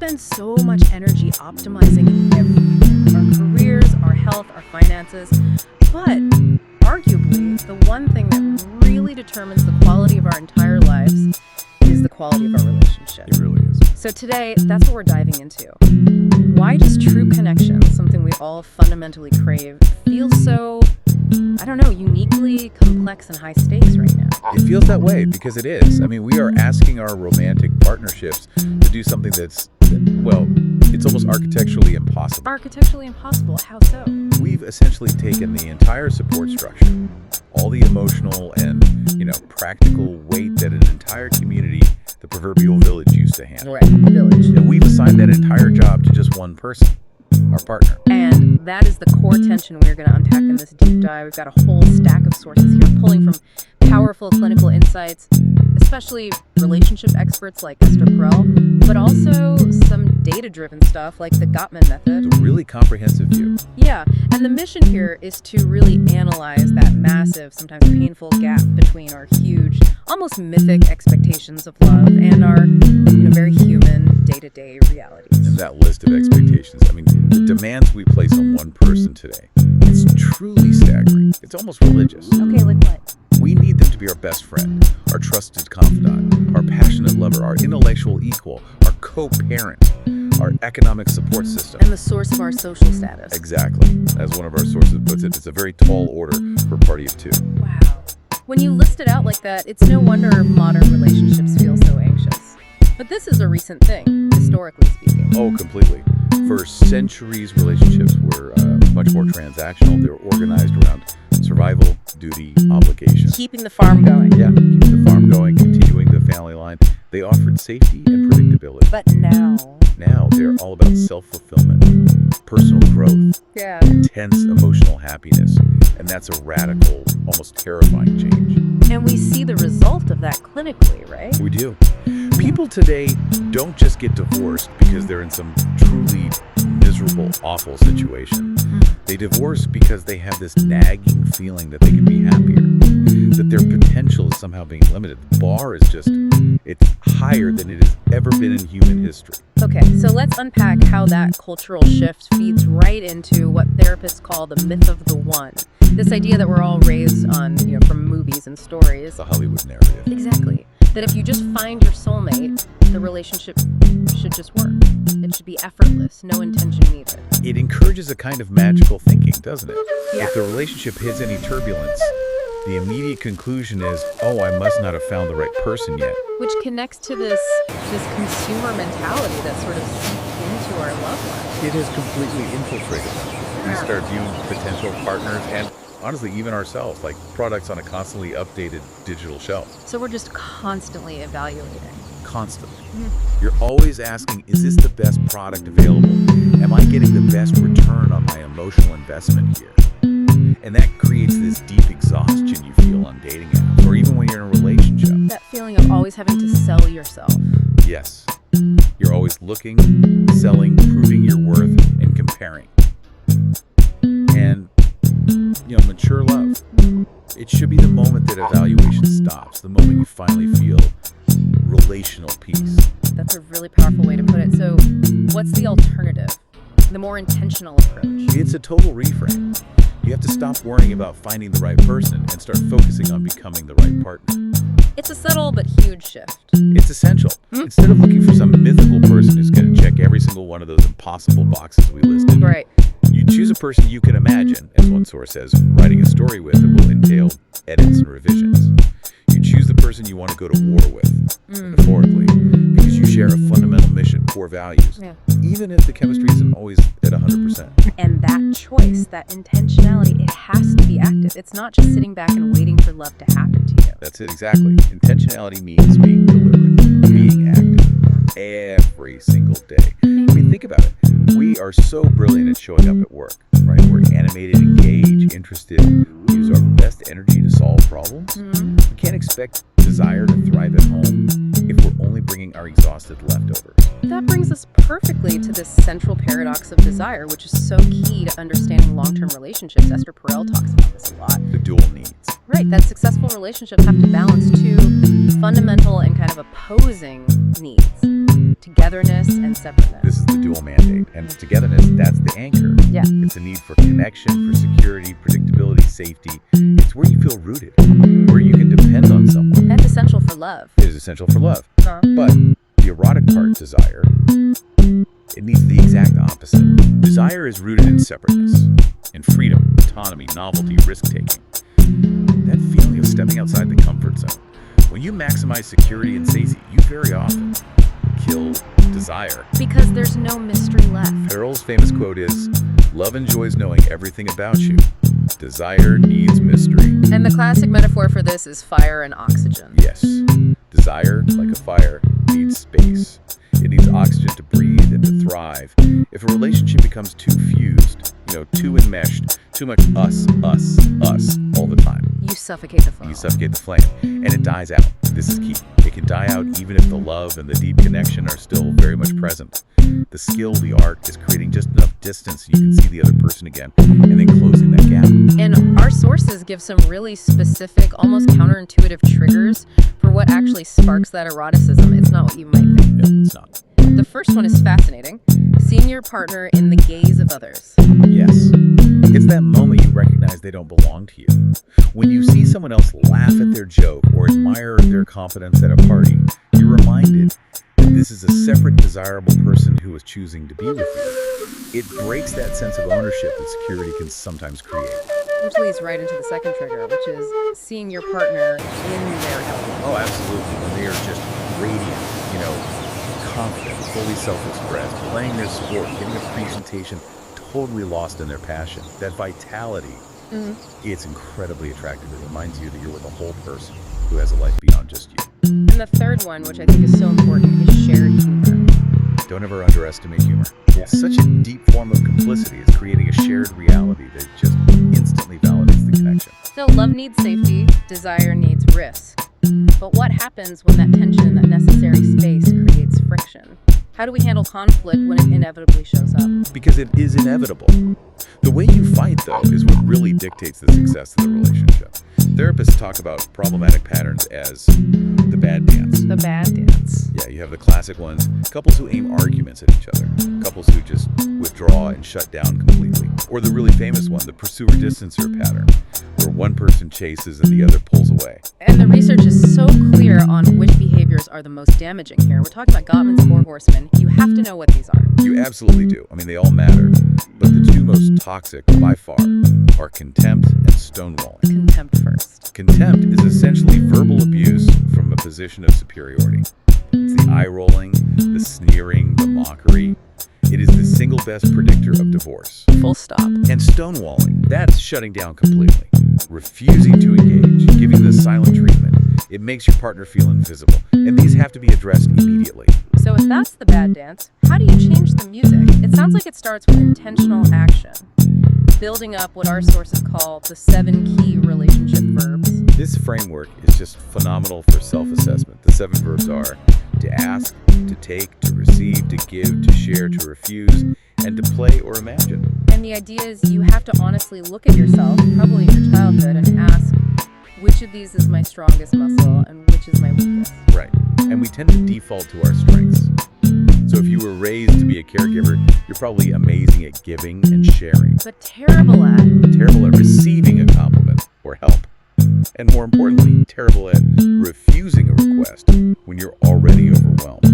spend so much energy optimizing everything, our careers, our health, our finances, but arguably the one thing that really determines the quality of our entire lives is the quality of our relationship. It really is. So today, that's what we're diving into. Why does true connection, something we all fundamentally crave, feel so, uniquely complex and high stakes right now? It feels that way because it is. I mean, we are asking our romantic partnerships to do something that's, it's almost architecturally impossible. Architecturally impossible? How so? We've essentially taken the entire support structure, all the emotional and, practical weight that an entire community, the proverbial village, used to handle. Right, village. And we've assigned that entire job to just one person, our partner. And that is the core tension we're going to unpack in this deep dive. We've got a whole stack of sources here, pulling from powerful clinical insights, especially relationship experts like Esther Perel, but also some data-driven stuff like the Gottman method. It's a really comprehensive view. Yeah, and the mission here is to really analyze that massive, sometimes painful gap between our huge, almost mythic expectations of love and our, very human day-to-day realities. And that list of expectations, the demands we place on one person today, it's truly staggering. It's almost religious. Okay, like what? We need them to be our best friend, our trusted confidant, our passionate lover, our intellectual equal, our co-parent, our economic support system. And the source of our social status. Exactly. As one of our sources puts it, it's a very tall order for a party of two. Wow. When you list it out like that, it's no wonder modern relationships feel so anxious. But this is a recent thing, historically speaking. Oh, completely. For centuries, relationships were much more transactional. They were organized around survival, duty, obligation. Keeping the farm going. Yeah, keeping the farm going, continuing the family line. They offered safety and predictability. But now they're all about self-fulfillment, personal growth, intense emotional happiness. And that's a radical, almost terrifying change. And we see the result of that clinically, right? We do. People today don't just get divorced because they're in some truly miserable, awful situation. They divorce because they have this nagging feeling that they can be happier, that their potential is somehow being limited. The bar is it's higher than it has ever been in human history. Okay, so let's unpack how that cultural shift feeds right into what therapists call the myth of the one. This idea that we're all raised on, from movies and stories. The Hollywood narrative. Exactly. That if you just find your soulmate, the relationship should just work. It should be effortless, no intention needed. It encourages a kind of magical thinking, doesn't it? Yeah. If the relationship hits any turbulence, the immediate conclusion is, I must not have found the right person yet. Which connects to this consumer mentality that sort of seeped into our love life. It has completely infiltrated us. We start viewing potential partners and honestly, even ourselves, like products on a constantly updated digital shelf. So we're just constantly evaluating. Constantly. You're always asking, is this the best product available? Am I getting the best return on my emotional investment here? And that creates this deep exhaustion you feel on dating apps, or even when you're in a relationship. That feeling of always having to sell yourself. Yes. You're always looking, selling, proving your worth, and comparing. And mature love. It should be the moment that evaluation stops, the moment you finally feel relational peace. That's a really powerful way to put it. So what's the alternative? The more intentional approach? It's a total reframe. You have to stop worrying about finding the right person and start focusing on becoming the right partner. It's a subtle but huge shift. It's essential. Instead of looking for some mythical person who's going to check every single one of those impossible boxes we listed, right. You choose a person you can imagine, as one source says, writing a story with that will entail edits and revisions. You choose the person you want to go to war with, metaphorically, because you share a fundamental mission, core values, even if the chemistry isn't always at 100%. And that choice, that intentionality, it has to be active. It's not just sitting back and waiting for love to happen to you. That's it, exactly. Intentionality means being deliberate, being active, every single day. Think about it. We are so brilliant at showing up at work, right? We're animated, engaged, interested. We use our best energy to solve problems. We can't expect desire to thrive at home if we're only bringing our exhausted leftovers. That brings us perfectly to this central paradox of desire, which is so key to understanding long-term relationships. Esther Perel talks about this a lot. The dual needs. Right, that successful relationships have to balance two fundamental and kind of opposing needs: togetherness and separateness. This is the dual mandate. And togetherness, that's the anchor. Yeah. It's a need for connection, for security, predictability, safety. It's where you feel rooted, where you can depend on someone. And essential for love. It is essential for love. But the erotic part, desire, it needs the exact opposite. Desire is rooted in separateness, in freedom, autonomy, novelty, risk-taking. That feeling of stepping outside the comfort zone. When you maximize security and safety, you very often kill desire. Because there's no mystery left. Pearl's famous quote is, "Love enjoys knowing everything about you. Desire needs mystery." And the classic metaphor for this is fire and oxygen. Yes. Desire, like a fire, needs space. It needs oxygen to breathe and to thrive. If a relationship becomes too fused, too enmeshed, too much us all the time, You suffocate the flame. you suffocate the flame, and it dies out. This is key. It can die out even if the love and the deep connection are still very much present. The skill, the art, is creating just enough distance so you can see the other person again, and then closing that gap. And our sources give some really specific, almost counterintuitive triggers for what actually sparks that eroticism. It's not what you might think. Yeah, it's not. The first one is fascinating. Seeing your partner in the gaze of others. Yes. It's that moment you recognize they don't belong to you. When you see someone else laugh at their joke or admire their confidence at a party, you're reminded that this is a separate, desirable person who is choosing to be with you. It breaks that sense of ownership that security can sometimes create. Which leads right into the second trigger, which is seeing your partner in their element. Oh, absolutely. When they are just radiant, confident, fully self-expressed, playing their sport, giving a presentation, totally lost in their passion. That vitality, it's incredibly attractive. It reminds you that you're with a whole person who has a life beyond just you. And the third one, which I think is so important, is shared humor. Don't ever underestimate humor. It's such a deep form of complicity. It's creating a shared reality that just instantly validates the connection. So love needs safety, desire needs risk. But what happens when that tension in that necessary space creates friction? How do we handle conflict when it inevitably shows up? Because it is inevitable. The way you fight, though, is what really dictates the success of the relationship. Therapists talk about problematic patterns as the bad dance. The bad dance. Yeah, you have the classic ones, couples who aim arguments at each other, couples who just withdraw and shut down completely. Or the really famous one, the pursuer-distancer pattern, where one person chases and the other pulls away. And the research is so clear on which behaviors are the most damaging here. We're talking about Gottman's 4 horsemen. You have to know what these are. You absolutely do. I mean, they all matter. But the two most toxic, by far, are contempt and stonewalling. Contempt first. Contempt is essentially verbal abuse from a position of superiority. It's the eye-rolling, the sneering, the mockery. It is the single best predictor of divorce. Full stop. And stonewalling, that's shutting down completely. Refusing to engage, giving the silent treatment. It makes your partner feel invisible. And these have to be addressed immediately. So if that's the bad dance, how do you change the music? It sounds like it starts with intentional action, building up what our sources call the 7 key relationship verbs. This framework is just phenomenal for self-assessment. The 7 verbs are to ask, to take, to receive, to give, to share, to refuse, and to play or imagine. And the idea is you have to honestly look at yourself, probably in your childhood, and ask, which of these is my strongest muscle and which is my weakest? Right. And we tend to default to our strengths. So if you were raised to be a caregiver, you're probably amazing at giving and sharing. But terrible at. Terrible at receiving a compliment or help. And more importantly, terrible at refusing a request when you're already overwhelmed.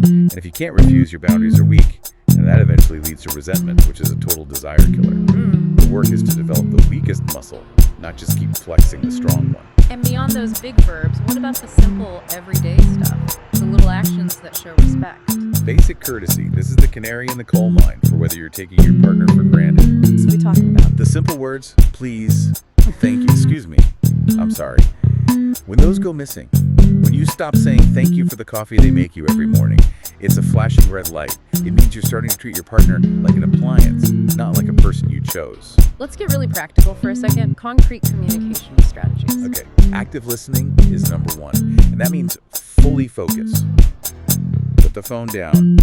And if you can't refuse, your boundaries are weak. And that eventually leads to resentment, which is a total desire killer. The work is to develop the weakest muscle, not just keep flexing the strong one. And beyond those big verbs, what about the simple, everyday stuff? The little actions that show respect. Basic courtesy. This is the canary in the coal mine for whether you're taking your partner for granted. What's we talking about? The simple words, please, thank you, excuse me, I'm sorry. When those go missing, when you stop saying thank you for the coffee they make you every morning, it's a flashing red light. It means you're starting to treat your partner like an appliance, not like a person you chose. Let's get really practical for a second. Concrete communication strategies. Okay, active listening is number 1, and that means fully focus. Put the phone down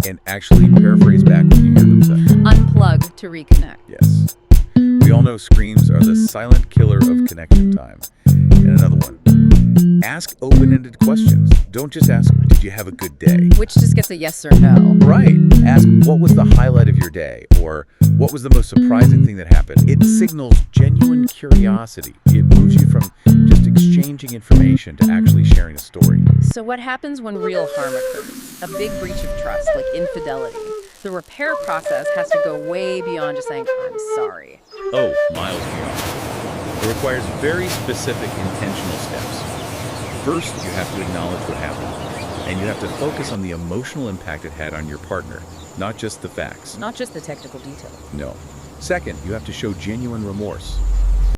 and actually paraphrase back what you hear them say. Unplug to reconnect. Yes. When We all know screams are the silent killer of connection time. And another one. Ask open-ended questions. Don't just ask, did you have a good day? Which just gets a yes or no. Right. Ask, what was the highlight of your day? Or what was the most surprising thing that happened? It signals genuine curiosity. It moves you from just exchanging information to actually sharing a story. So what happens when real harm occurs? A big breach of trust, like infidelity. The repair process has to go way beyond just saying, I'm sorry. Oh, miles beyond. It requires very specific intentional steps. First, you have to acknowledge what happened, and you have to focus on the emotional impact it had on your partner, not just the facts. Not just the technical details. No. Second, you have to show genuine remorse,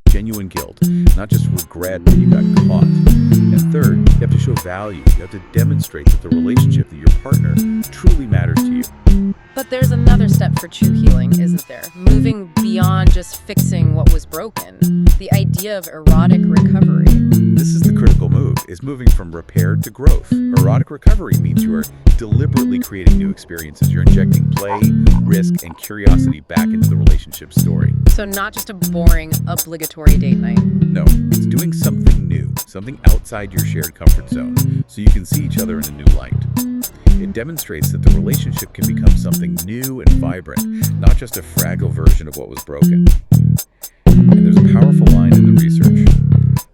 genuine guilt, not just regret that you got caught. And third, you have to show value. You have to demonstrate that the relationship that your partner truly matters to you. But there's another step for true healing, isn't there? Moving beyond just fixing what was broken. The idea of erotic recovery. This is the critical move, is moving from repair to growth. Erotic recovery means you are deliberately creating new experiences. You're injecting play, risk, and curiosity back into the relationship story. So not just a boring, obligatory date night. No, it's doing something new, something outside your shared comfort zone, so you can see each other in a new light. It demonstrates that the relationship can become something new and vibrant, not just a fragile version of what was broken. And there's a powerful line in the research.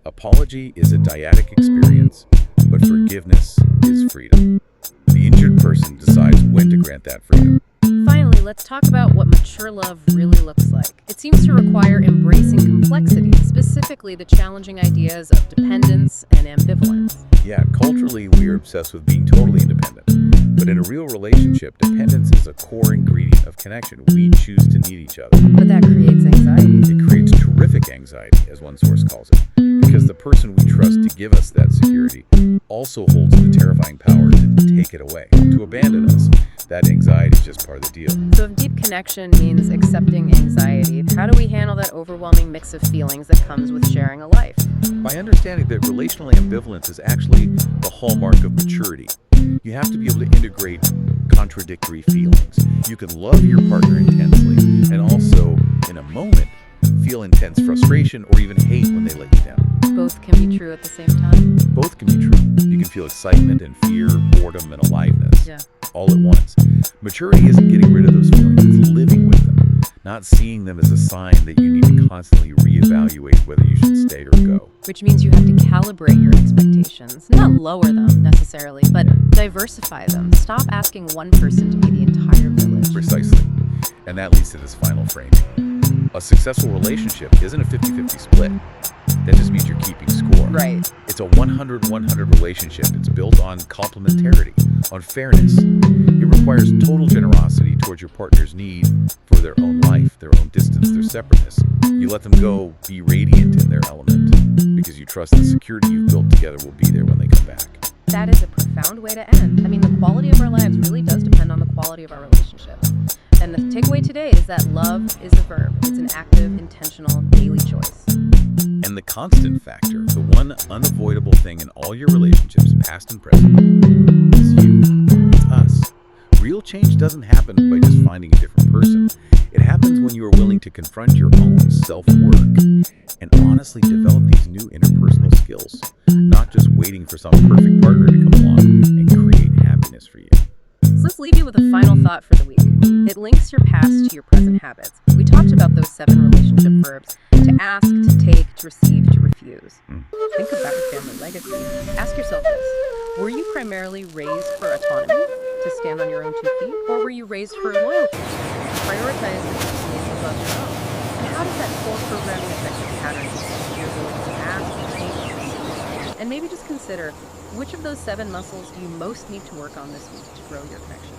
Apology is a dyadic experience, but forgiveness is freedom. The injured person decides when to grant that freedom. Finally, let's talk about what mature love really looks like. It seems to require embracing complexity, specifically the challenging ideas of dependence and ambivalence. Yeah, culturally, we are obsessed with being totally independent. But in a real relationship, dependence is a core ingredient of connection. We choose to need each other. But that creates anxiety. It creates terrific anxiety, as one source calls it, because the person we trust to give us that security also holds the terrifying power to take it away, to abandon us. That anxiety is just part of the deal. So if deep connection means accepting anxiety, how do we handle that overwhelming mix of feelings that comes with sharing a life? By understanding that relational ambivalence is actually the hallmark of maturity. You have to be able to integrate contradictory feelings. You can love your partner intensely and also, in a moment, feel intense frustration or even hate when they let you down. Both can be true at the same time? Both can be true. You can feel excitement and fear, boredom and aliveness, all at once. Maturity isn't getting rid of those feelings, it's living with them, not seeing them as a sign that you need to constantly reevaluate whether you should stay or go. Which means you have to calibrate your expectations. Not lower them necessarily, but diversify them. Stop asking one person to be the entire village. Precisely. And that leads to this final framing. A successful relationship isn't a 50-50 split. That just means you're keeping score. Right. It's a 100-100 relationship. It's built on complementarity, on fairness. It requires total generosity towards your partner's need for their own life, their own distance, their separateness. You let them go be radiant in their element because you trust the security you've built together will be there when they come back. That is a profound way to end. I mean, the quality of our lives really does depend on the quality of our relationship. And the takeaway today is that love is a verb. It's an active, intentional, daily choice. And the constant factor, the one unavoidable thing in all your relationships, past and present, is you. It's us. Real change doesn't happen by just finding a different person. It happens when you are willing to confront your own self-work and honestly develop these new interpersonal skills, not just waiting for some perfect partner to come along and create happiness for you. So let's leave you with a final thought for the week. It links your past to your present habits. We talked about those 7 relationship verbs: to ask, to take, to receive, to refuse. Think about your family legacy. Ask yourself this: were you primarily raised for autonomy, to stand on your own 2 feet, or were you raised for loyalty, to prioritize the needs above your own? And how does that core programming affect the patterns you're willing to ask, take, receive? And maybe just consider which of those 7 muscles you most need to work on this week to grow your connection.